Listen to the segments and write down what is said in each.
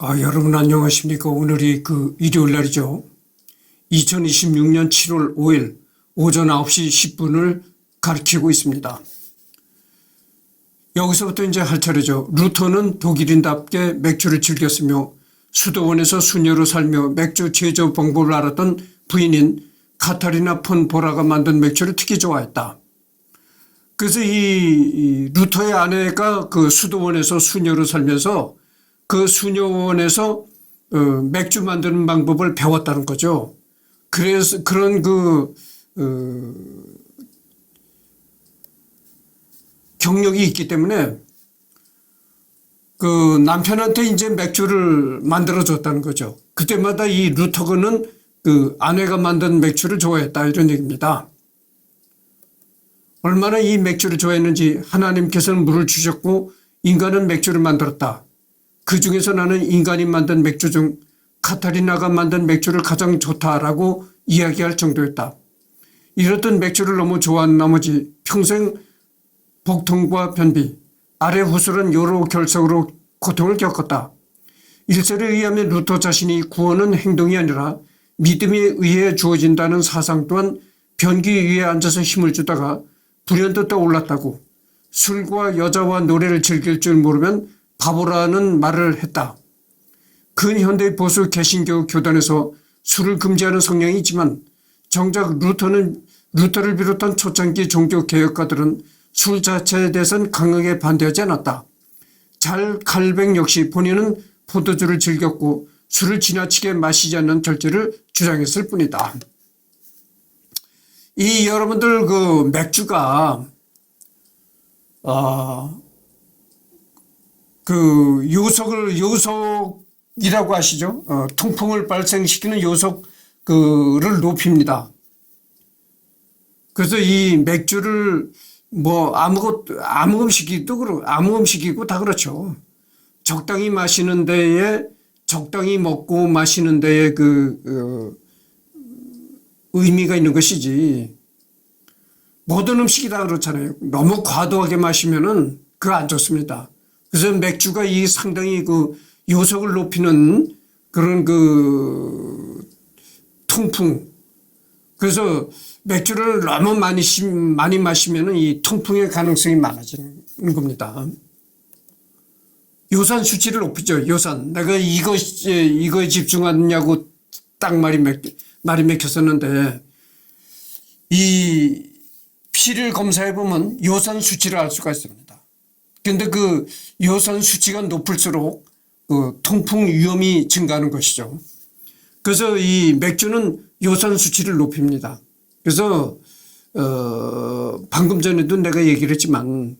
여러분 안녕하십니까. 오늘이 일요일 날이죠. 2026년 7월 5일 오전 9시 10분을 가리키고 있습니다. 여기서부터 이제 할 차례죠. 루터는 독일인답게 맥주를 즐겼으며 수도원에서 수녀로 살며 맥주 제조 방법을 알았던 부인인 카타리나 폰 보라가 만든 맥주를 특히 좋아했다. 그래서 이 루터의 아내가 수도원에서 수녀로 살면서 그 수녀원에서 맥주 만드는 방법을 배웠다는 거죠. 그래서 그런 경력이 있기 때문에 남편한테 이제 맥주를 만들어 줬다는 거죠. 그때마다 이 루터는 아내가 만든 맥주를 좋아했다 이런 얘기입니다. 얼마나 이 맥주를 좋아했는지 하나님께서는 물을 주셨고 인간은 맥주를 만들었다. 그 중에서 나는 인간이 만든 맥주 중 카타리나가 만든 맥주를 가장 좋다라고 이야기할 정도였다. 이렇듯 맥주를 너무 좋아한 나머지 평생 복통과 변비, 아래 후술은 여러 결석으로 고통을 겪었다. 일설에 의하면 루터 자신이 구원은 행동이 아니라 믿음에 의해 주어진다는 사상 또한 변기 위에 앉아서 힘을 주다가 불현듯 떠올랐다고, 술과 여자와 노래를 즐길 줄 모르면 바보라는 말을 했다. 근현대 보수 개신교 교단에서 술을 금지하는 성향이 있지만 정작 루터를 비롯한 초창기 종교개혁가들은 술 자체에 대해서는 강하게 반대하지 않았다. 잘 칼뱅 역시 본인은 포도주를 즐겼고 술을 지나치게 마시지 않는 절제를 주장했을 뿐이다. 이 여러분들 맥주가 요속이라고 아시죠? 통풍을 발생시키는 요속을 높입니다. 그래서 이 맥주를 아무 음식이고 다 그렇죠. 적당히 마시는 데에, 적당히 먹고 마시는 데에 의미가 있는 것이지. 모든 음식이 다 그렇잖아요. 너무 과도하게 마시면은 그거 안 좋습니다. 그래서 맥주가 상당히 요속을 높이는 그런 통풍. 그래서 맥주를 너무 많이 마시면은 이 통풍의 가능성이 많아지는 겁니다. 요산 수치를 높이죠. 요산. 내가 이거에 집중하냐고 딱 말이 맥혔었는데, 이 피를 검사해 보면 요산 수치를 알 수가 있습니다. 근데 요산 수치가 높을수록 통풍 위험이 증가하는 것이죠. 그래서 이 맥주는 요산 수치를 높입니다. 그래서 방금 전에도 내가 얘기를 했지만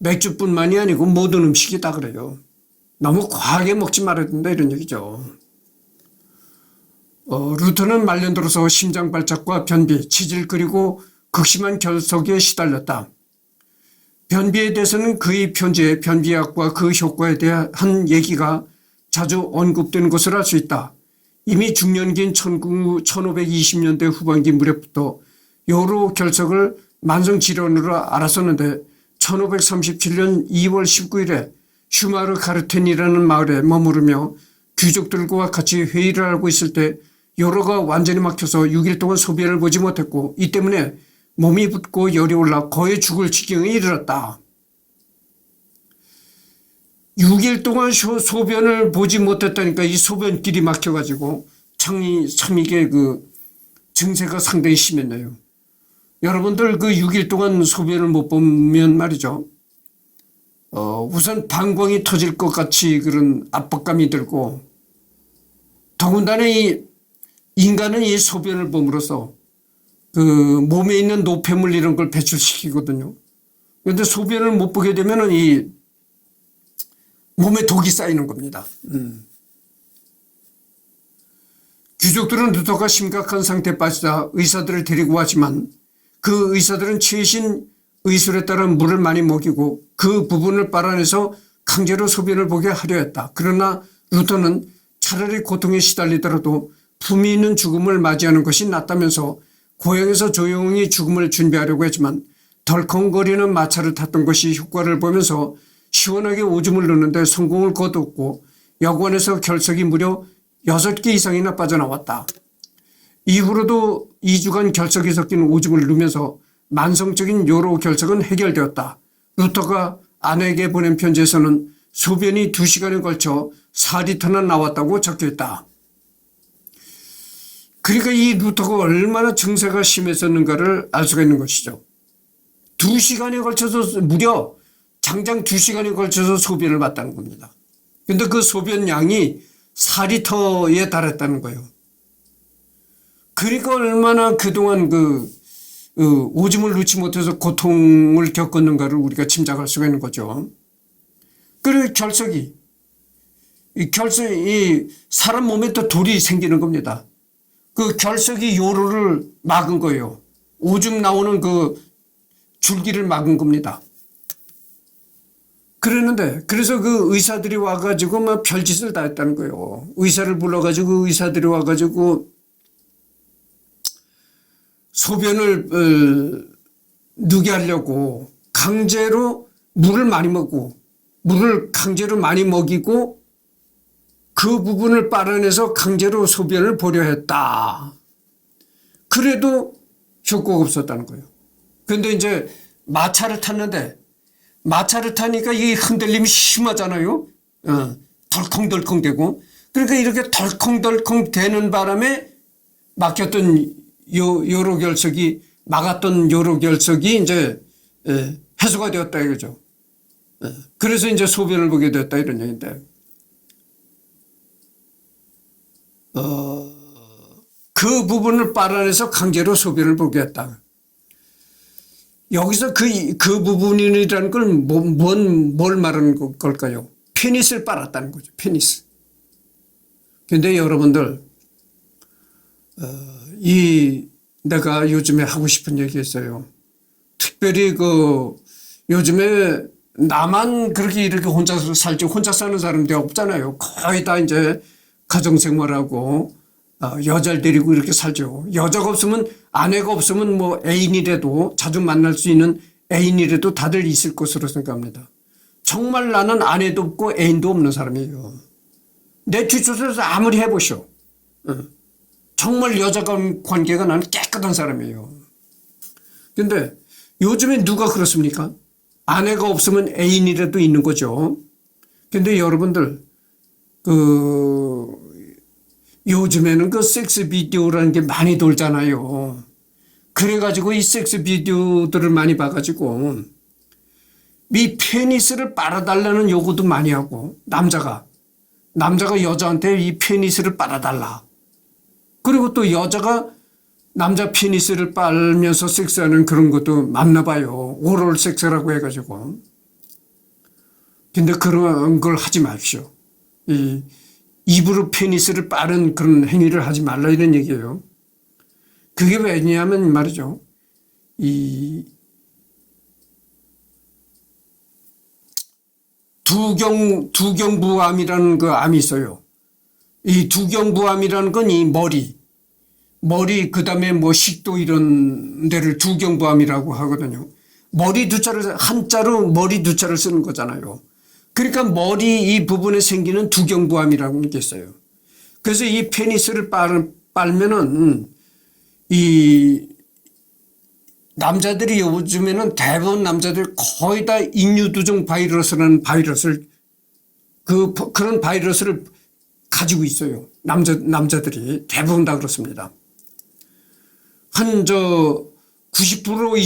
맥주뿐만이 아니고 모든 음식이 다 그래요. 너무 과하게 먹지 말아야 된다 이런 얘기죠. 루터는 말년 들어서 심장 발작과 변비, 치질 그리고 극심한 결석에 시달렸다. 변비에 대해서는 그의 편지에 변비약과 그 효과에 대한 얘기가 자주 언급되는 것을 알 수 있다. 이미 중년기인 1520년대 후반기 무렵부터 여러 결석을 만성질환으로 알았었는데 1537년 2월 19일에 슈마르 가르텐이라는 마을에 머무르며 귀족들과 같이 회의를 하고 있을 때 요로가 완전히 막혀서 6일 동안 소변을 보지 못했고 이 때문에 몸이 붓고 열이 올라 거의 죽을 지경에 이르렀다. 6일 동안 소변을 보지 못했다니까 이 소변길이 막혀가지고 참 이게 증세가 상당히 심했네요. 여러분들 6일 동안 소변을 못 보면 말이죠. 우선 방광이 터질 것 같이 그런 압박감이 들고 더군다나 인간은 이 소변을 봄으로써 몸에 있는 노폐물 이런 걸 배출시키거든요. 그런데 소변을 못 보게 되면은 이 몸에 독이 쌓이는 겁니다. 귀족들은 루터가 심각한 상태에 빠지자 의사들을 데리고 왔지만 그 의사들은 최신 의술에 따라 물을 많이 먹이고 그 부분을 빨아내서 강제로 소변을 보게 하려 했다. 그러나 루터는 차라리 고통에 시달리더라도 품위 있는 죽음을 맞이하는 것이 낫다면서 고향에서 조용히 죽음을 준비하려고 했지만 덜컹거리는 마차를 탔던 것이 효과를 보면서 시원하게 오줌을 넣는데 성공을 거두었고 여관에서 결석이 무려 6개 이상이나 빠져나왔다. 이후로도 2주간 결석이 섞인 오줌을 누면서 만성적인 요로 결석은 해결되었다. 루터가 아내에게 보낸 편지에서는 소변이 2시간에 걸쳐 4리터나 나왔다고 적혀있다. 그러니까 이 루터가 얼마나 증세가 심했었는가를 알 수가 있는 것이죠. 2시간에 걸쳐서 무려 장장 2시간에 걸쳐서 소변을 봤다는 겁니다. 근데 그 소변 양이 4리터에 달했다는 거예요. 그러니까 얼마나 그동안 오줌을 넣지 못해서 고통을 겪었는가를 우리가 짐작할 수가 있는 거죠. 그리고 결석이 사람 몸에 또 돌이 생기는 겁니다. 그 결석이 요로를 막은 거예요. 오줌 나오는 그 줄기를 막은 겁니다. 그래서 그 의사들이 와가지고 막 별짓을 다 했다는 거예요. 의사를 불러가지고 의사들이 와가지고 소변을 누게 하려고 강제로 물을 많이 먹고 물을 강제로 많이 먹이고 그 부분을 빨아내서 강제로 소변을 보려 했다. 그래도 효과가 없었다는 거예요. 근데 이제 마차를 타니까 이 흔들림이 심하잖아요. 덜컹덜컹 되고. 그러니까 이렇게 덜컹덜컹 되는 바람에 막혔던 요로결석이 막았던 요로결석이 이제 해소가 되었다 이거죠. 그래서 이제 소변을 보게 됐다 이런 얘기인데 그 부분을 빨아내서 강제로 소변을 보게 했다. 여기서 그 부분이라는 걸 뭘 말하는 걸까요? 페니스를 빨았다는 거죠. 페니스. 근데 여러분들 내가 요즘에 하고 싶은 얘기 있어요. 특별히 요즘에 나만 그렇게 이렇게 혼자 살지 혼자 사는 사람들이 없잖아요. 거의 다 이제 가정생활하고 여자를 데리고 이렇게 살죠. 여자가 없으면 아내가 없으면 뭐 애인이라도 자주 만날 수 있는 애인이라도 다들 있을 것으로 생각합니다. 정말 나는 아내도 없고 애인도 없는 사람이에요. 내 뒷조사에서 아무리 해보쇼. 정말 여자 관계가 나는 깨끗한 사람이에요. 근데 요즘에 누가 그렇습니까? 아내가 없으면 애인이라도 있는 거죠. 근데 여러분들 요즘에는 그 섹스 비디오라는 게 많이 돌잖아요. 그래가지고 이 섹스 비디오들을 많이 봐가지고 이 페니스를 빨아달라는 요구도 많이 하고 남자가 여자한테 이 페니스를 빨아달라. 그리고 또 여자가 남자 페니스를 빨면서 섹스하는 그런 것도 많나 봐요. 오럴 섹스라고 해가지고. 근데 그런 걸 하지 마십시오. 입으로 페니스를 빠른 그런 행위를 하지 말라 이런 얘기예요. 그게 왜냐하면 말이죠. 두경부암이라는 그 암이 있어요. 이 두경부암이라는 건 이 머리 그다음에 뭐 식도 이런 데를 두경부암이라고 하거든요. 한자로 머리 두 자를 쓰는 거잖아요. 그러니까 머리 이 부분에 생기는 두경부암이라는 게 있어요. 그래서 이 페니스를 빨면은 이 남자들이 요즘에는 대부분 남자들이 거의 다 인유두종 바이러스라는 바이러스를 그런 바이러스를 가지고 있어요. 남자들이 대부분 다 그렇습니다. 90%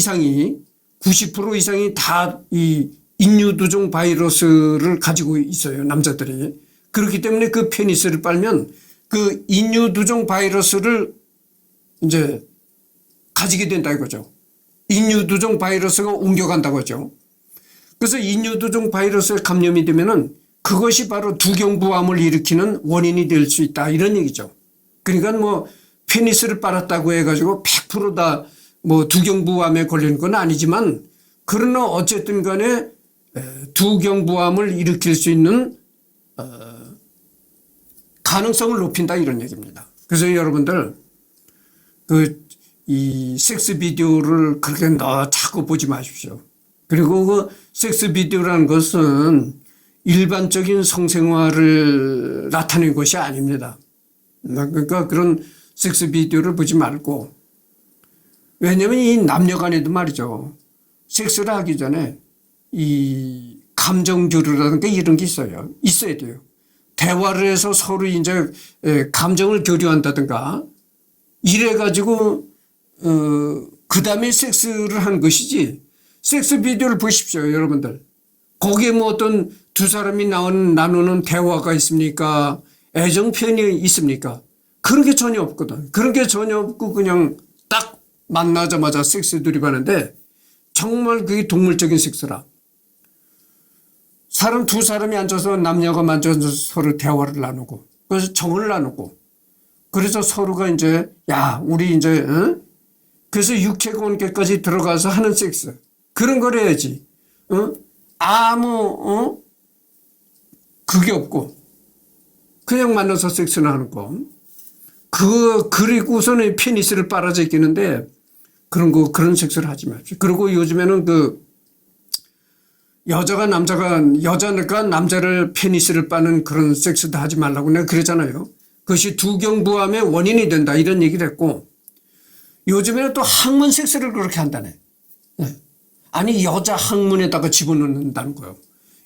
이상이 다 이 인유두종 바이러스를 가지고 있어요. 남자들이. 그렇기 때문에 그 페니스를 빨면 그 인유두종 바이러스를 이제 가지게 된다 이거죠. 인유두종 바이러스가 옮겨간다고 하죠. 그래서 인유두종 바이러스에 감염이 되면은 그것이 바로 두경부암을 일으키는 원인이 될 수 있다 이런 얘기죠. 그러니까 뭐 페니스를 빨았다고 해가지고 100% 다 뭐 두경부암에 걸리는 건 아니지만 그러나 어쨌든 간에 두경부암을 일으킬 수 있는 가능성을 높인다 이런 얘기입니다. 그래서 여러분들 이 섹스 비디오를 그렇게 자꾸 보지 마십시오. 그리고 그 섹스 비디오라는 것은 일반적인 성생활을 나타낸 것이 아닙니다. 그러니까 그런 섹스 비디오를 보지 말고, 왜냐면 이 남녀 간에도 말이죠. 섹스를 하기 전에 이 감정 교류라든가 이런 게 있어요. 있어야 돼요. 대화를 해서 서로 이제 감정을 교류한다든가 이래가지고, 그 다음에 섹스를 한 것이지, 섹스 비디오를 보십시오, 여러분들. 거기에 뭐 어떤 두 사람이 나누는 대화가 있습니까? 애정 표현이 있습니까? 그런 게 전혀 없거든. 그런 게 전혀 없고 그냥 딱 만나자마자 섹스 돌입하는데 정말 그게 동물적인 섹스라. 두 사람이 앉아서 남녀가 앉아서 서로 대화를 나누고, 그래서 정을 나누고, 그래서 서로가 이제, 야, 우리 이제, 그래서 육체 관계까지 들어가서 하는 섹스. 그런 걸 해야지. 그게 없고, 그냥 만나서 섹스를 하는 거. 그리고서는 페니스를 빨아져 있겠는데, 그런 섹스를 하지 마십시오. 그리고 요즘에는 여자가 남자를 페니스를 빠는 그런 섹스도 하지 말라고 내가 그러잖아요. 그것이 두경부함의 원인이 된다. 이런 얘기를 했고, 요즘에는 또 항문 섹스를 그렇게 한다네. 네. 아니, 여자 항문에다가 집어넣는다는 거예요.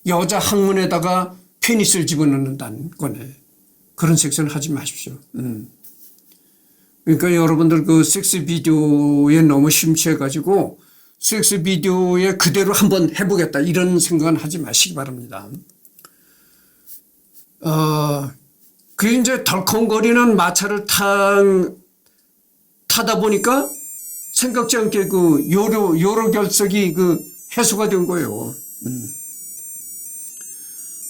여자 항문에다가 페니스를 집어넣는다는 거네. 그런 섹스는 하지 마십시오. 그러니까 여러분들 그 섹스 비디오에 너무 심취해가지고 섹스 비디오에 그대로 한번 해보겠다 이런 생각은 하지 마시기 바랍니다. 그 이제 덜컹거리는 마차를 타다 보니까 생각지 않게 그 요로 결석이 해소가 된 거예요.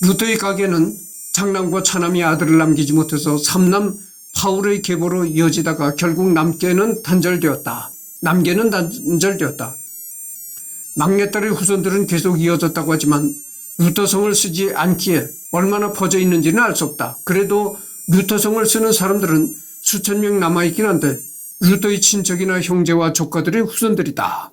루터의 가게는 장남과 차남이 아들을 남기지 못해서 삼남 파울의 계보로 이어지다가 결국 남계는 단절되었다. 막내딸의 후손들은 계속 이어졌다고 하지만 루터성을 쓰지 않기에 얼마나 퍼져 있는지는 알 수 없다. 그래도 루터성을 쓰는 사람들은 수천 명 남아있긴 한데 루터의 친척이나 형제와 조카들의 후손들이다.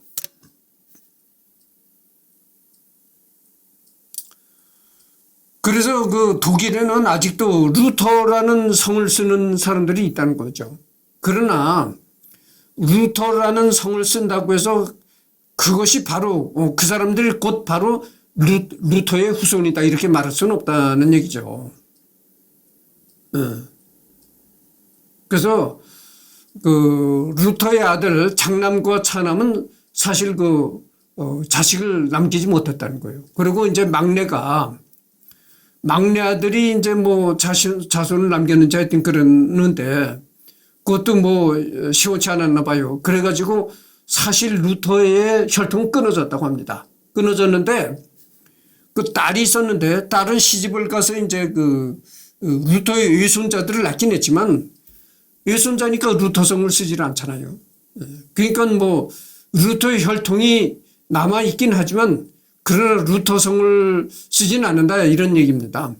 그래서 독일에는 아직도 루터라는 성을 쓰는 사람들이 있다는 거죠. 그러나 루터라는 성을 쓴다고 해서 그것이 바로 그 사람들이 곧 바로 루터의 후손이다 이렇게 말할 수는 없다는 얘기죠. 그래서 루터의 아들 장남과 차남은 사실 자식을 남기지 못했다는 거예요. 그리고 이제 막내 아들이 이제 자손을 남겼는지 하여튼 그러는데 그것도 시원치 않았나 봐요. 그래가지고 사실 루터의 혈통은 끊어졌다고 합니다. 끊어졌는데 딸이 있었는데 딸은 시집을 가서 이제 루터의 외손자들을 낳긴 했지만 외손자니까 루터성을 쓰질 않잖아요. 그러니까 루터의 혈통이 남아있긴 하지만 그러나 루터성을 쓰진 않는다 이런 얘기입니다.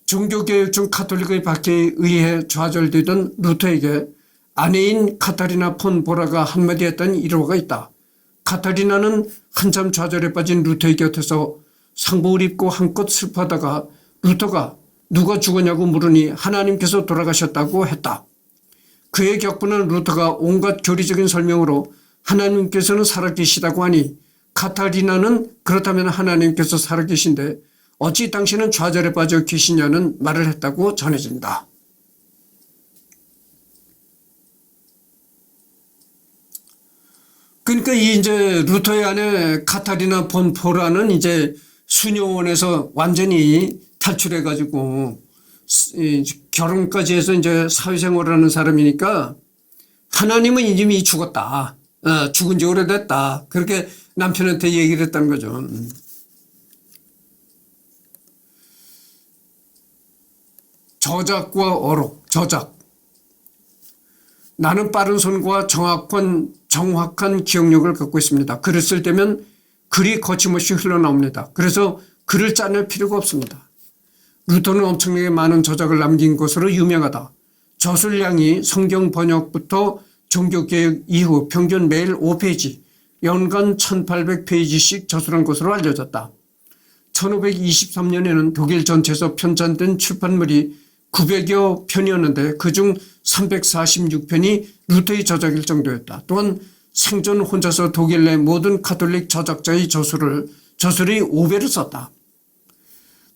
종교개혁 중 카톨릭의 박해에 의해 좌절되던 루터에게 아내인 카타리나 폰 보라가 한마디 했던 일화가 있다. 카타리나는 한참 좌절에 빠진 루터의 곁에서 상복을 입고 한껏 슬퍼하다가 루터가 누가 죽었냐고 물으니 하나님께서 돌아가셨다고 했다. 그의 격분한 루터가 온갖 교리적인 설명으로 하나님께서는 살아계시다고 하니 카타리나는 그렇다면 하나님께서 살아계신데 어찌 당신은 좌절에 빠져 계시냐는 말을 했다고 전해진다. 그러니까 이제 루터의 아내 카타리나 폰 포라는 이제 수녀원에서 완전히 탈출해가지고 결혼까지 해서 이제 사회생활을 하는 사람이니까 하나님은 이미 죽었다. 죽은 지 오래됐다. 그렇게 남편한테 얘기를 했다는 거죠. 저작과 어록, 저작. 나는 빠른 손과 정확한 기억력을 갖고 있습니다. 글을 쓸 때면 글이 거침없이 흘러나옵니다. 그래서 글을 짜낼 필요가 없습니다. 루터는 엄청나게 많은 저작을 남긴 것으로 유명하다. 저술량이 성경 번역부터 종교개혁 이후 평균 매일 5페이지, 연간 1800페이지씩 저술한 것으로 알려졌다. 1523년에는 독일 전체에서 편찬된 출판물이 900여 편이었는데 그중 346편이 루터의 저작일 정도였다. 또한 생전 혼자서 독일 내 모든 가톨릭 저작자의 저술의 5배를 썼다.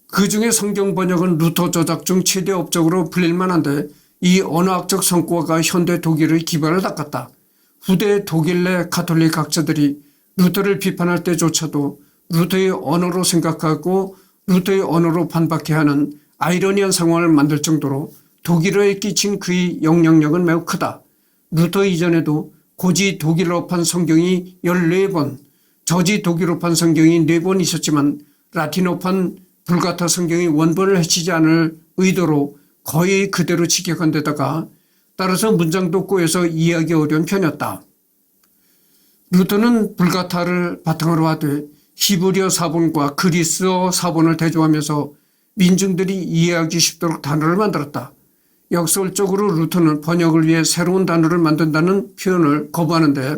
그중에 성경 번역은 루터 저작 중 최대 업적으로 불릴 만한데 이 언어학적 성과가 현대 독일의 기반을 닦았다. 후대 독일 내 가톨릭 학자들이 루터를 비판할 때조차도 루터의 언어로 생각하고 루터의 언어로 반박해야 하는 아이러니한 상황을 만들 정도로 독일어에 끼친 그의 영향력은 매우 크다. 루터 이전에도 고지 독일어판 성경이 14번, 저지 독일어판 성경이 4번 있었지만 라틴어판 불가타 성경이 원본을 해치지 않을 의도로 거의 그대로 직역한 데다가 따라서 문장도 꼬여서 이해하기 어려운 편이었다. 루터는 불가타를 바탕으로 하되 히브리어 사본과 그리스어 사본을 대조하면서 민중들이 이해하기 쉽도록 단어를 만들었다. 역설적으로 루터는 번역을 위해 새로운 단어를 만든다는 표현을 거부하는데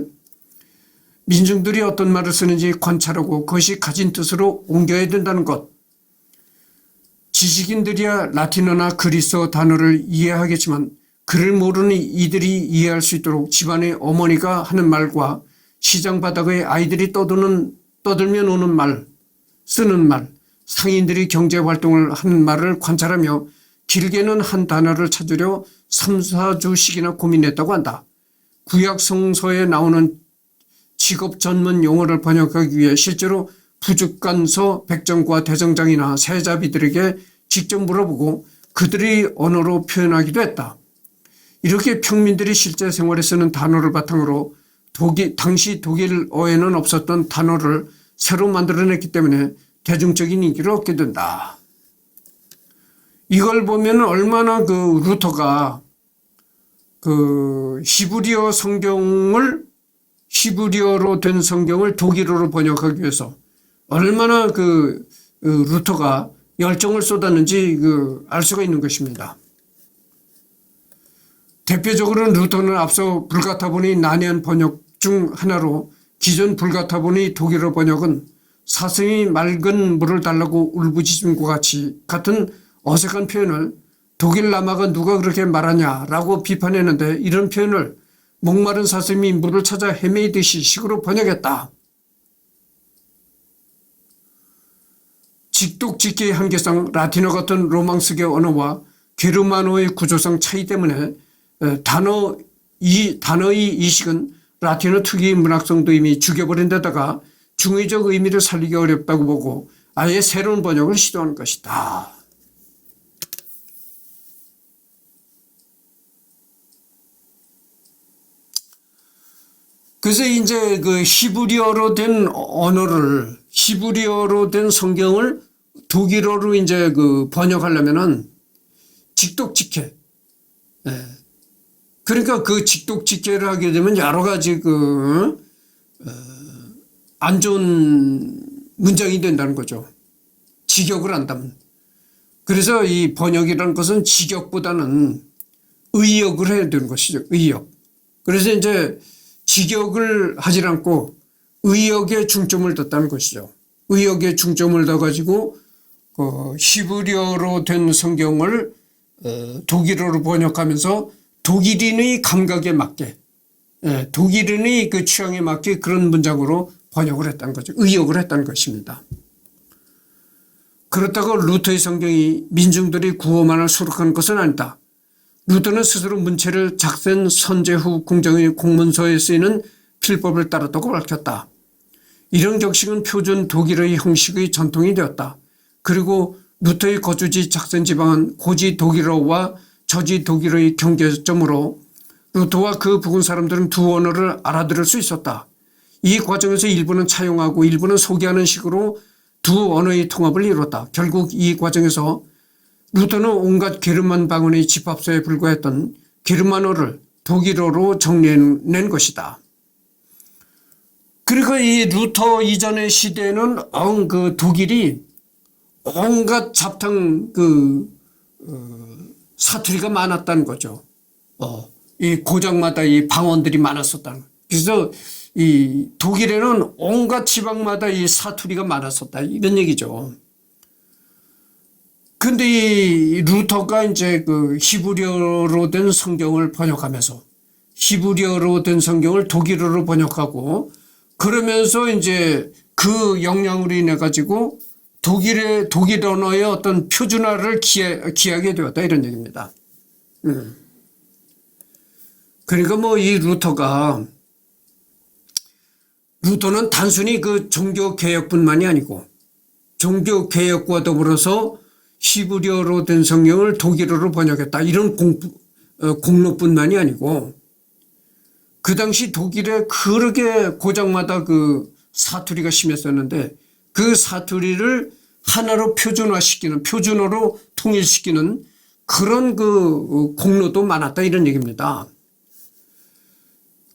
민중들이 어떤 말을 쓰는지 관찰하고 그것이 가진 뜻으로 옮겨야 된다는 것. 지식인들이야 라틴어나 그리스어 단어를 이해하겠지만 글을 모르는 이들이 이해할 수 있도록 집안의 어머니가 하는 말과 시장 바닥의 아이들이 떠들며 노는 말, 쓰는 말, 상인들이 경제활동을 하는 말을 관찰하며 길게는 한 단어를 찾으려 3, 4주씩이나 고민했다고 한다. 구약 성서에 나오는 직업 전문 용어를 번역하기 위해 실제로 부죽간서 백정과 대정장이나 세자비들에게 직접 물어보고 그들의 언어로 표현하기도 했다. 이렇게 평민들이 실제 생활에 쓰는 단어를 바탕으로 당시 독일어에는 없었던 단어를 새로 만들어냈기 때문에 대중적인 인기를 얻게 된다. 이걸 보면 얼마나 그 루터가 그 히브리어로 된 성경을 독일어로 번역하기 위해서 얼마나 그 루터가 열정을 쏟았는지 알 수가 있는 것입니다. 대표적으로는 루터는 앞서 불가타본의 난해한 번역 중 하나로 기존 불가타본의 독일어 번역은 사슴이 맑은 물을 달라고 울부짖음과 같은 어색한 표현을 독일 라마가 누가 그렇게 말하냐라고 비판했는데 이런 표현을 목마른 사슴이 물을 찾아 헤매이듯이 식으로 번역했다. 직독직기의 한계상 라틴어 같은 로망스계 언어와 게르만어의 구조상 차이 때문에 단어의 이식은 라틴어 특유의 문학성도 이미 죽여버린 데다가 중의적 의미를 살리기 어렵다고 보고 아예 새로운 번역을 시도하는 것이다. 그래서 이제 그 히브리어로 된 히브리어로 된 성경을 독일어로 이제 번역하려면은 직독직해. 그러니까 그 직독직해를 하게 되면 여러 가지 안 좋은 문장이 된다는 거죠. 직역을 한다면. 그래서 이 번역이라는 것은 직역보다는 의역을 해야 되는 것이죠. 의역. 그래서 이제 직역을 하지 않고 의역에 중점을 뒀다는 것이죠. 의역에 중점을 둬가지고 히브리어로 된 성경을 독일어로 번역하면서 독일인의 감각에 맞게, 독일인의 그 취향에 맞게 그런 문장으로 번역을 했다는 거죠. 의역을 했다는 것입니다. 그렇다고 루터의 성경이 민중들이 구호만을 수록한 것은 아니다. 루터는 스스로 문체를 작센 선제 후 공정의 공문서에 쓰이는 필법을 따랐다고 밝혔다. 이런 격식은 표준 독일의 형식의 전통이 되었다. 그리고 루터의 거주지 작센 지방은 고지 독일어와 저지 독일어의 경계점으로 루터와 그 부근 사람들은 두 언어를 알아들을 수 있었다. 이 과정에서 일부는 차용하고 일부는 소개하는 식으로 두 언어의 통합을 이뤘다. 결국 이 과정에서 루터는 온갖 게르만 방언의 집합소에 불과했던 게르만어를 독일어로 정리해낸 것이다. 그리고 이 루터 이전의 시대에는 독일이 온갖 잡탕 사투리가 많았다는 거죠. 이 고장마다 이 방언들이 많았었다는 거죠. 그래서 이 독일에는 온갖 지방마다 이 사투리가 많았었다. 이런 얘기죠. 근데 이 루터가 이제 그 히브리어로 된 성경을 번역하면서 히브리어로 된 성경을 독일어로 번역하고 그러면서 이제 그 영향으로 인해 가지고 독일 언어의 어떤 표준화를 기하게 되었다 이런 얘기입니다. 그러니까 뭐 이 루터는 단순히 그 종교 개혁뿐만이 아니고 종교 개혁과 더불어서 히브리어로 된 성경을 독일어로 번역했다 이런 공로뿐만이 아니고 그 당시 독일에 그렇게 고장마다 그 사투리가 심했었는데 그 사투리를 하나로 표준어로 통일시키는 그런 그 공로도 많았다 이런 얘기입니다.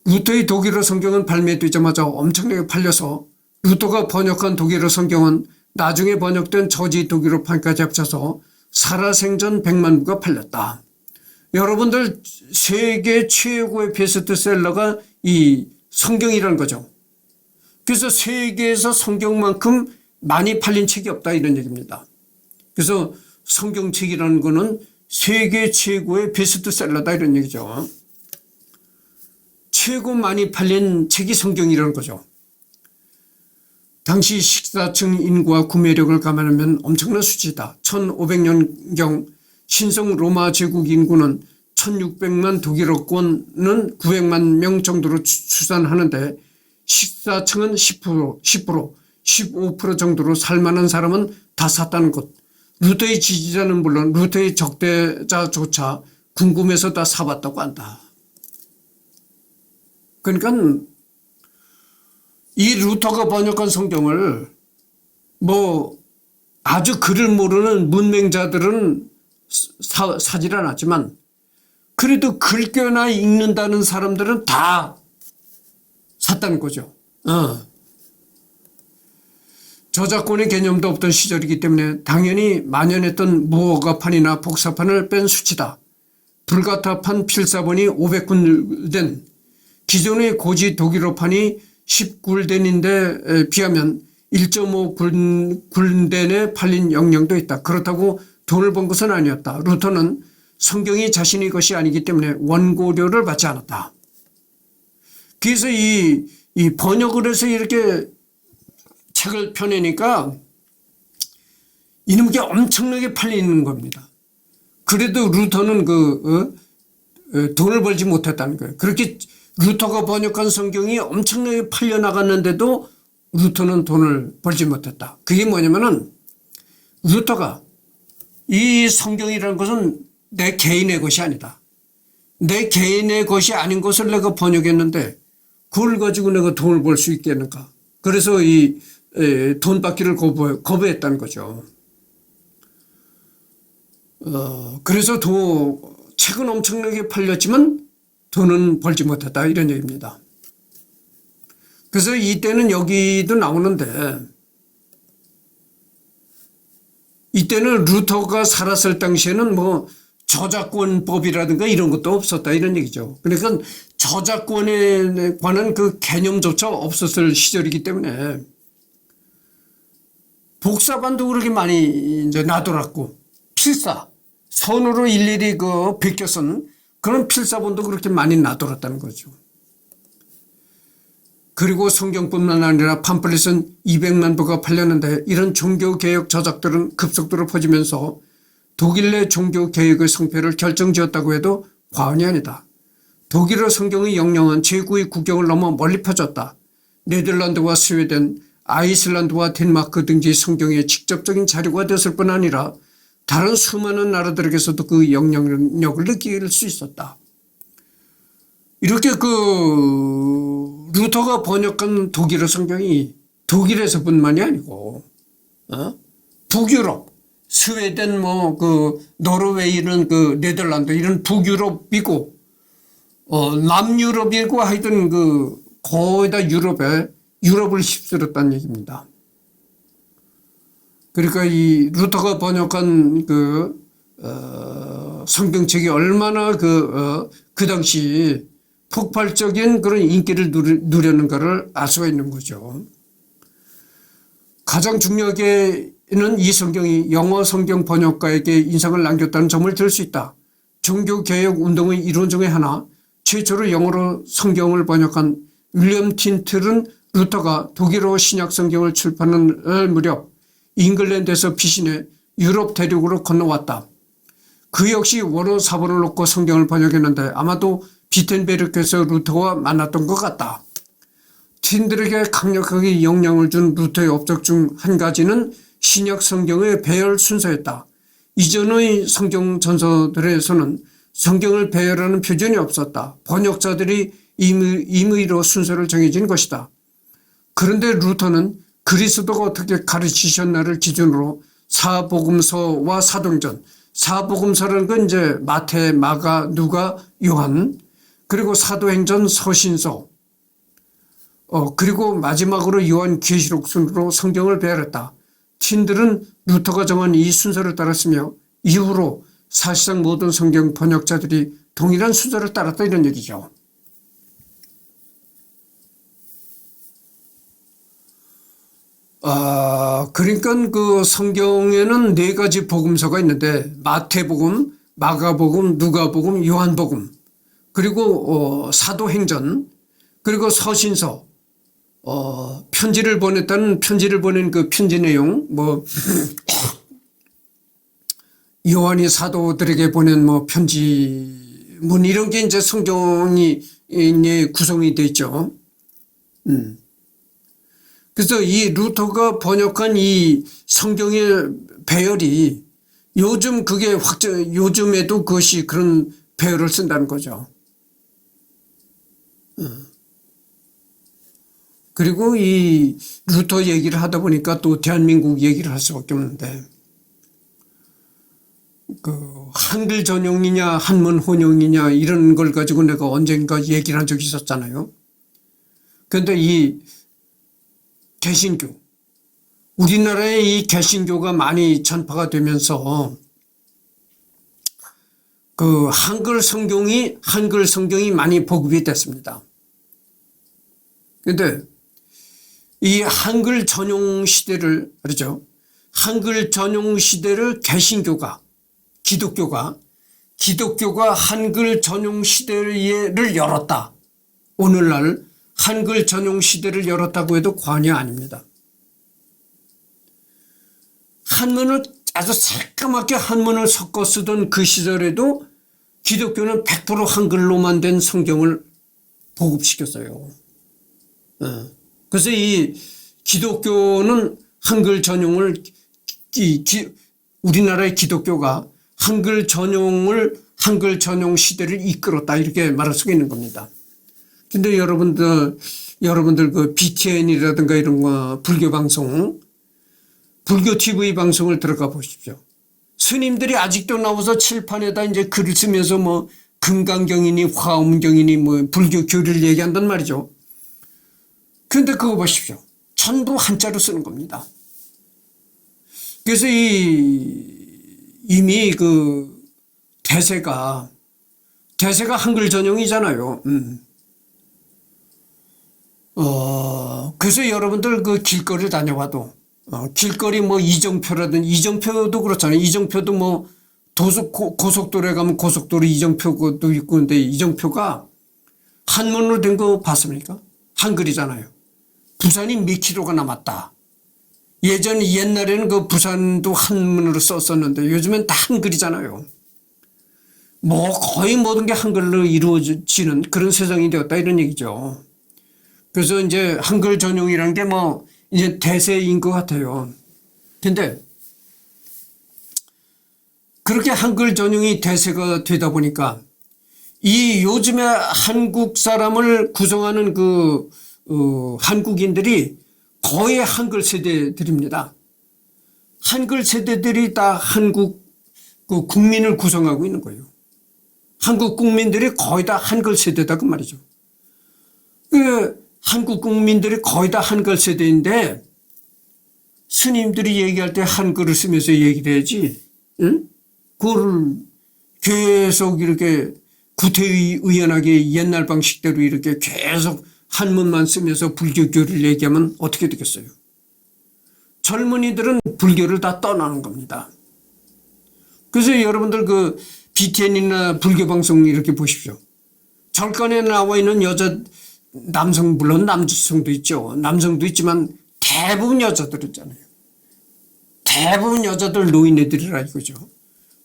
루터의 독일어 성경은 발매되자마자 엄청나게 팔려서 루터가 번역한 독일어 성경은 나중에 번역된 저지 독일어판까지 합쳐서 살아생전 100만 부가 팔렸다. 여러분들 세계 최고의 베스트셀러가 이 성경이라는 거죠. 그래서 세계에서 성경만큼 많이 팔린 책이 없다 이런 얘기입니다. 그래서 성경책이라는 거는 세계 최고의 베스트셀러다 이런 얘기죠. 최고 많이 팔린 책이 성경이라는 거죠. 당시 14층 인구와 구매력을 감안하면 엄청난 수치다. 1500년경 신성 로마 제국 인구는 1600만 독일어권은 900만 명 정도로 추산하는데 14층은 10%, 15% 정도로 살만한 사람은 다 샀다는 것. 루터의 지지자는 물론 루터의 적대자조차 궁금해서 다 사봤다고 한다. 그러니까 이 루터가 번역한 성경을 뭐 아주 글을 모르는 문맹자들은 사질 않았지만 그래도 글귀나 읽는다는 사람들은 다 샀다는 거죠. 저작권의 개념도 없던 시절이기 때문에 당연히 만연했던 무허가판이나 복사판을 뺀 수치다. 불가타판 필사본이 500굴된 기존의 고지 독일어판이 10굴덴인데 비하면 1.5굴덴에 팔린 영향도 있다. 그렇다고 돈을 번 것은 아니었다. 루터는 성경이 자신의 것이 아니기 때문에 원고료를 받지 않았다. 그래서 이 번역을 해서 이렇게 책을 펴내니까 이놈 게 엄청나게 팔리는 겁니다. 그래도 루터는 돈을 벌지 못했다는 거예요. 그렇게 루터가 번역한 성경이 엄청나게 팔려 나갔는데도 루터는 돈을 벌지 못했다. 그게 뭐냐면은 루터가 이 성경이라는 것은 내 개인의 것이 아니다. 내 개인의 것이 아닌 것을 내가 번역했는데 그걸 가지고 내가 돈을 벌 수 있겠는가. 그래서 이 돈 받기를 거부했다는 거죠. 그래서 책은 엄청나게 팔렸지만 돈은 벌지 못했다 이런 얘기입니다. 그래서 이때는 여기도 나오는데 이때는 루터가 살았을 당시에는 뭐 저작권법이라든가 이런 것도 없었다 이런 얘기죠. 그러니까 저작권에 관한 그 개념조차 없었을 시절이기 때문에 복사반도 그렇게 많이 이제 놔둬놨고 선으로 일일이 베껴 쓴 그런 필사본도 그렇게 많이 놔둬놨다는 거죠. 그리고 성경뿐만 아니라 팜플렛은 200만 부가 팔렸는데 이런 종교개혁 저작들은 급속도로 퍼지면서 독일 내 종교개혁의 성패를 결정지었다고 해도 과언이 아니다. 독일어 성경의 영향은 제9의 국경을 넘어 멀리 퍼졌다. 네덜란드와 스웨덴, 아이슬란드와 덴마크 등지 성경의 직접적인 자료가 됐을 뿐 아니라 다른 수많은 나라들에게서도 그 영향력을 느낄 수 있었다. 이렇게 루터가 번역한 독일어 성경이 독일에서뿐만이 아니고 북유럽, 스웨덴, 노르웨이 이런 네덜란드 이런 북유럽이고 남유럽이고 하여튼 거의 다 유럽을 휩쓸었다는 얘기입니다. 그러니까 이 루터가 번역한 성경책이 얼마나 그 당시 폭발적인 그런 인기를 누렸는가를 알 수가 있는 거죠. 가장 중요하게는 이 성경이 영어 성경 번역가에게 인상을 남겼다는 점을 들 수 있다. 종교개혁 운동의 이론 중에 하나, 최초로 영어로 성경을 번역한 윌리엄 틴틀은 루터가 독일어 신약 성경을 출판할 무렵 잉글랜드에서 피신해 유럽 대륙으로 건너왔다. 그 역시 원어 사본을 놓고 성경을 번역했는데 아마도 비텐베르크에서 루터와 만났던 것 같다. 틴들에게 강력하게 영향을 준 루터의 업적 중 한 가지는 신약 성경의 배열 순서였다. 이전의 성경 전서들에서는 성경을 배열하는 표준이 없었다. 번역자들이 임의로 순서를 정해진 것이다. 그런데 루터는 그리스도가 어떻게 가르치셨나를 기준으로 사복음서와 사도행전, 사복음서라는 건 이제 마태, 마가, 누가, 요한, 그리고 사도행전, 서신서, 그리고 마지막으로 요한 계시록 순으로 성경을 배열했다. 틴들은 루터가 정한 이 순서를 따랐으며 이후로 사실상 모든 성경 번역자들이 동일한 순서를 따랐다 이런 얘기죠. 그러니까 그 성경에는 4가지 복음서가 있는데 마태복음, 마가복음, 누가복음, 요한복음, 그리고 사도행전, 그리고 서신서, 편지를 보냈다는 편지를 보낸 그 편지 내용, 요한이 사도들에게 보낸 편지문 이런 게 이제 성경이 구성이 되어 있죠. 그래서 이 루터가 번역한 이 성경의 배열이 요즘에도 그것이 그런 배열을 쓴다는 거죠. 그리고 이 루터 얘기를 하다 보니까 또 대한민국 얘기를 할 수밖에 없는데, 한글 전용이냐 한문 혼용이냐 이런 걸 가지고 내가 언젠가 얘기를 한 적이 있었잖아요. 그런데 이 개신교, 우리나라에 이 개신교가 많이 전파가 되면서 한글 성경이 많이 보급이 됐습니다. 그런데 이 한글 전용 시대를 그렇죠. 한글 전용 시대를 기독교가 한글 전용 시대를 열었다. 오늘날 한글 전용 시대를 열었다고 해도 과언이 아닙니다. 한문을 아주 새까맣게 한문을 섞어 쓰던 그 시절에도 기독교는 100% 한글로만 된 성경을 보급시켰어요. 그래서 이 기독교는 한글 전용을 우리나라의 기독교가 한글 전용 시대를 이끌었다 이렇게 말할 수가 있는 겁니다. 근데 여러분들 그 BTN이라든가 이런 거 불교 TV 방송을 들어가 보십시오. 스님들이 아직도 나와서 칠판에다 이제 글을 쓰면서 금강경이니 화엄경이니 불교 교리를 얘기한단 말이죠. 그런데 그거 보십시오. 전부 한자로 쓰는 겁니다. 그래서 이미 그 대세가 한글 전용이잖아요. 그래서 여러분들 그 길거리를 다녀봐도 길거리 이정표도 그렇잖아요. 이정표도 고속도로에 가면 고속도로 이정표도 있고, 근데 이정표가 한문으로 된 거 봤습니까? 한글이잖아요. 부산이 몇 킬로가 남았다. 옛날에는 그 부산도 한문으로 썼었는데 요즘엔 다 한글이잖아요. 거의 모든 게 한글로 이루어지는 그런 세상이 되었다 이런 얘기죠. 그래서 이제 한글 전용이라는 게 이제 대세인 것 같아요. 근데 그렇게 한글 전용이 대세가 되다 보니까 이 요즘에 한국 사람을 구성하는 한국인들이 거의 한글 세대들입니다. 한글 세대들이 다 한국 국민을 구성하고 있는 거예요. 한국 국민들이 거의 다 한글 세대다 그 말이죠. 한국 국민들이 거의 다 한글 세대인데 스님들이 얘기할 때 한글을 쓰면서 얘기를 해야지. 응? 그거를 계속 이렇게 구태의연하게 옛날 방식대로 이렇게 계속 한문만 쓰면서 불교교를 얘기하면 어떻게 되겠어요? 젊은이들은 불교를 다 떠나는 겁니다. 그래서 여러분들 그 BTN이나 불교 방송 이렇게 보십시오. 절간에 나와 있는 남성, 물론 남성도 있죠. 남성도 있지만 대부분 여자들이잖아요. 대부분 여자들 노인네들이라 이거죠.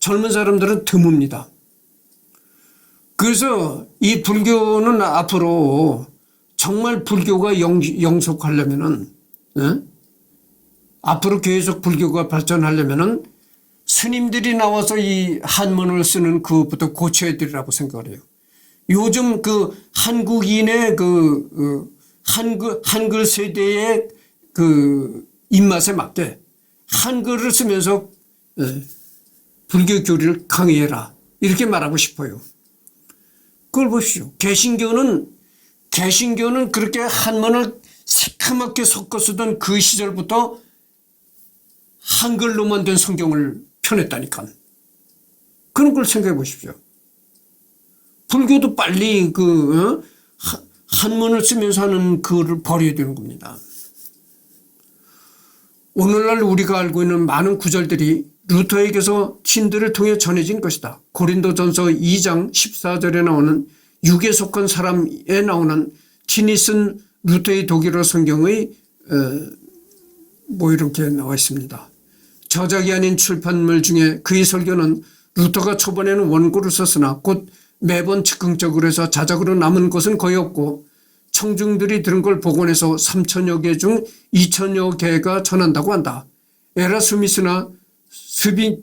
젊은 사람들은 드뭅니다. 그래서 이 불교는 앞으로 정말 불교가 영속하려면은, 앞으로 계속 불교가 발전하려면은 스님들이 나와서 이 한문을 쓰는 그것부터 고쳐야 되리라고 생각을 해요. 요즘 그 한국인의 한글 세대의 그 입맛에 맞게 한글을 쓰면서 불교 교리를 강의해라. 이렇게 말하고 싶어요. 그걸 보십시오. 개신교는 그렇게 한문을 새카맣게 섞어 쓰던 그 시절부터 한글로만 된 성경을 펴냈다니까. 그런 걸 생각해 보십시오. 불교도 빨리 한문을 쓰면서 하는 그거를 버려야 되는 겁니다. 오늘날 우리가 알고 있는 많은 구절들이 루터에게서 신들을 통해 전해진 것이다. 고린도전서 2장 14절에 나오는 육에 속한 사람에 나오는 친히 쓴 루터의 독일어 성경의 이렇게 나와 있습니다. 저작이 아닌 출판물 중에 그의 설교는 루터가 초반에는 원고를 썼으나 곧 매번 즉흥적으로 해서 자작으로 남은 것은 거의 없고 청중들이 들은 걸 복원해서 3천여 개 중 2천여 개가 전한다고 한다. 에라스미스나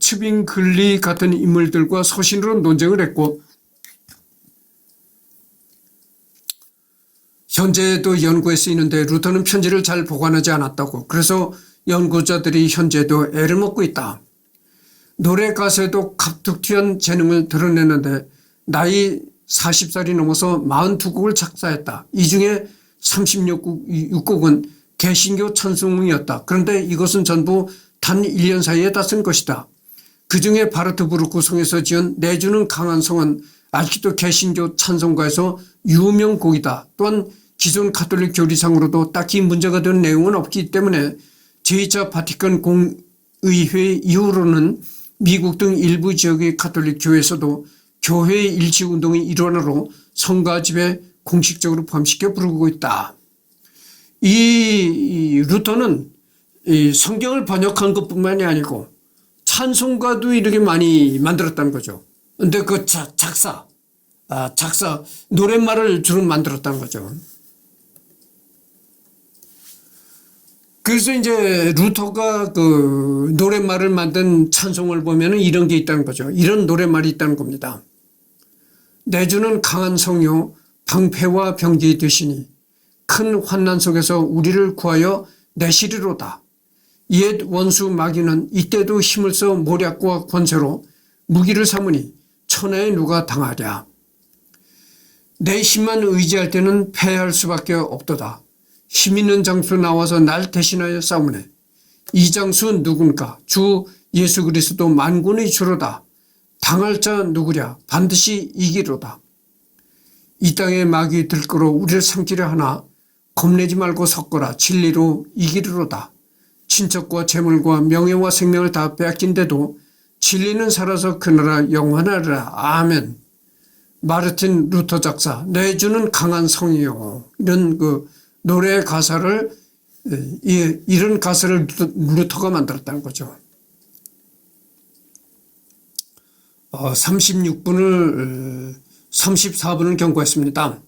츠빙글리 같은 인물들과 서신으로 논쟁을 했고 현재도 연구에 쓰이는데 루터는 편지를 잘 보관하지 않았다고. 그래서 연구자들이 현재도 애를 먹고 있다. 노래 가사에도 갑툭튀한 재능을 드러내는데 나이 40살이 넘어서 42곡을 작사했다. 이 중에 36곡은 개신교 찬송이었다. 그런데 이것은 전부 단 1년 사이에 다 쓴 것이다. 그중에 바르트부르크 성에서 지은 내주는 강한 성은 아직도 개신교 찬송가에서 유명 곡이다. 또한 기존 가톨릭 교리상으로도 딱히 문제가 된 내용은 없기 때문에 제2차 바티칸 공의회 이후로는 미국 등 일부 지역의 가톨릭 교회에서도 교회의 일치운동의 일환으로 성가 집에 공식적으로 포함시켜 부르고 있다. 이 루터는 이 성경을 번역한 것뿐만이 아니고 찬송가도 이렇게 많이 만들었다는 거죠. 근데 그 작사, 노랫말을 주로 만들었다는 거죠. 그래서 이제 루터가 그 노랫말을 만든 찬송을 보면은 이런 게 있다는 거죠. 이런 노랫말이 있다는 겁니다. 내주는 강한 성요 방패와 병기 되시니 큰 환난 속에서 우리를 구하여 내시리로다. 옛 원수 마귀는 이때도 힘을 써 모략과 권세로 무기를 삼으니 천하에 누가 당하랴. 내 힘만 의지할 때는 패할 수밖에 없도다. 힘 있는 장수 나와서 날 대신하여 싸우네. 이 장수 누군가? 주 예수 그리스도 만군의 주로다. 당할 자 누구랴? 반드시 이기로다. 이 땅에 마귀 들끓어 우리를 삼키려 하나 겁내지 말고 섞어라. 진리로 이기리로다. 친척과 재물과 명예와 생명을 다 빼앗긴데도 진리는 살아서 그 나라 영원하리라. 아멘. 마르틴 루터 작사 내주는 강한 성이요. 이런 노래 가사를 이런 가사를 루터가 만들었다는 거죠. 34분을 경고했습니다.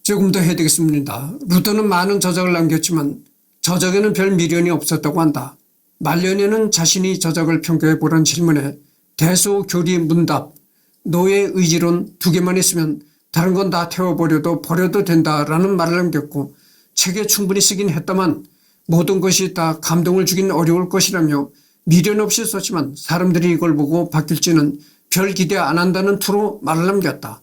조금 더 해야 되겠습니다. 루터는 많은 저작을 남겼지만 저작에는 별 미련이 없었다고 한다. 말년에는 자신이 저작을 평가해 보란 질문에 대소교리 문답, 노예 의지론 2개만 있으면 다른 건 다 태워버려도 버려도 된다라는 말을 남겼고 책에 충분히 쓰긴 했다만 모든 것이 다 감동을 주긴 어려울 것이라며 미련 없이 썼지만 사람들이 이걸 보고 바뀔지는 별 기대 안 한다는 투로 말을 남겼다.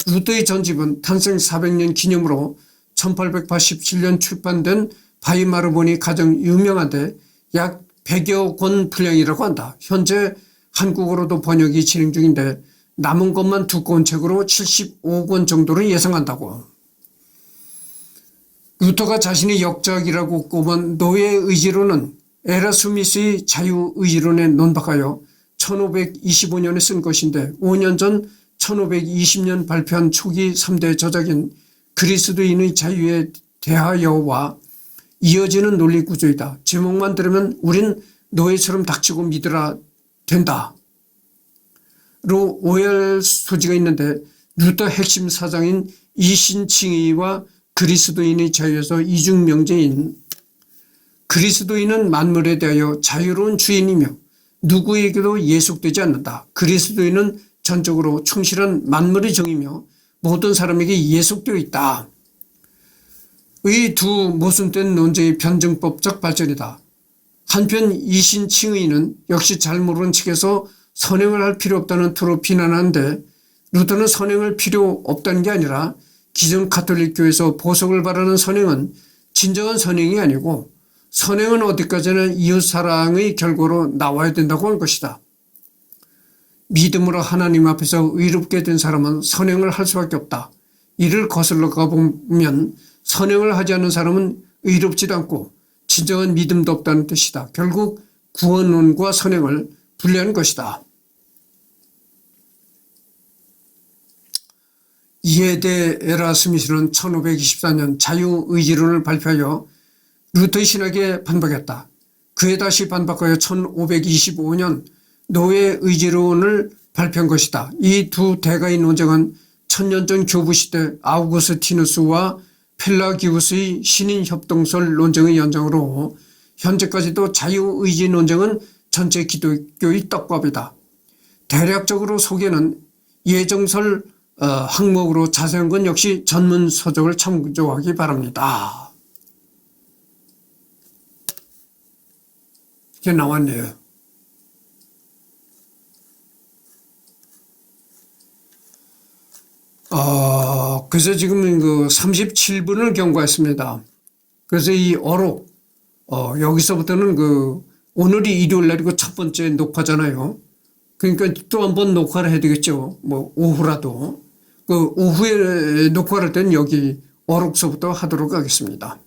루터의 전집은 탄생 400년 기념으로 1887년 출판된 바이마르본이 가장 유명한데 약 100여 권 분량이라고 한다. 현재 한국어로도 번역이 진행 중인데 남은 것만 두꺼운 책으로 75권 정도를 예상한다고. 루터가 자신의 역작이라고 꼽은 노예의 의지론은 에라스미스의 자유의지론에 논박하여 1525년에 쓴 것인데 5년 전 1520년 발표한 초기 3대 저작인 그리스도인의 자유에 대하여와 이어지는 논리구조이다. 제목만 들으면 우린 노예처럼 닥치고 믿으라 된다. 로 오해할 소지가 있는데 루터 핵심 사상인 이신칭의와 그리스도인의 자유에서 이중명제인 그리스도인은 만물에 대하여 자유로운 주인이며 누구에게도 예속되지 않는다. 그리스도인은 전적으로 충실한 만물의 정이며 모든 사람에게 예속되어 있다. 의 두 모순된 논쟁의 변증법적 발전이다. 한편 이신칭의는 역시 잘 모르는 측에서 선행을 할 필요 없다는 투로 비난하는데 루터는 선행을 필요 없다는 게 아니라 기존 가톨릭 교회에서 보석을 바라는 선행은 진정한 선행이 아니고 선행은 어디까지나 이웃사랑의 결과로 나와야 된다고 한 것이다. 믿음으로 하나님 앞에서 의롭게 된 사람은 선행을 할 수밖에 없다. 이를 거슬러 가보면 선행을 하지 않는 사람은 의롭지도 않고 진정한 믿음도 없다는 뜻이다. 결국 구원론과 선행을 분리하는 것이다. 이에 대해 에라스미스는 1524년 자유의지론을 발표하여 루터의 신학에 반박했다. 그에 다시 반박하여 1525년 노예의지론을 발표한 것이다. 이 두 대가의 논쟁은 천년 전 교부시대 아우구스티누스와 펠라기우스의 신인협동설 논쟁의 연장으로 현재까지도 자유의지 논쟁은 전체 기독교의 떡밥이다. 대략적으로 소개는 예정설 항목으로 자세한 건 역시 전문 서적을 참조하기 바랍니다. 이게 나왔네요. 그래서 지금 그 37분을 경과했습니다. 그래서 이 어록, 여기서부터는 오늘이 일요일 날이고 첫 번째 녹화잖아요. 그러니까 또 한 번 녹화를 해야 되겠죠. 뭐, 오후라도. 오후에 녹화를 할 때는 여기 어록서부터 하도록 하겠습니다.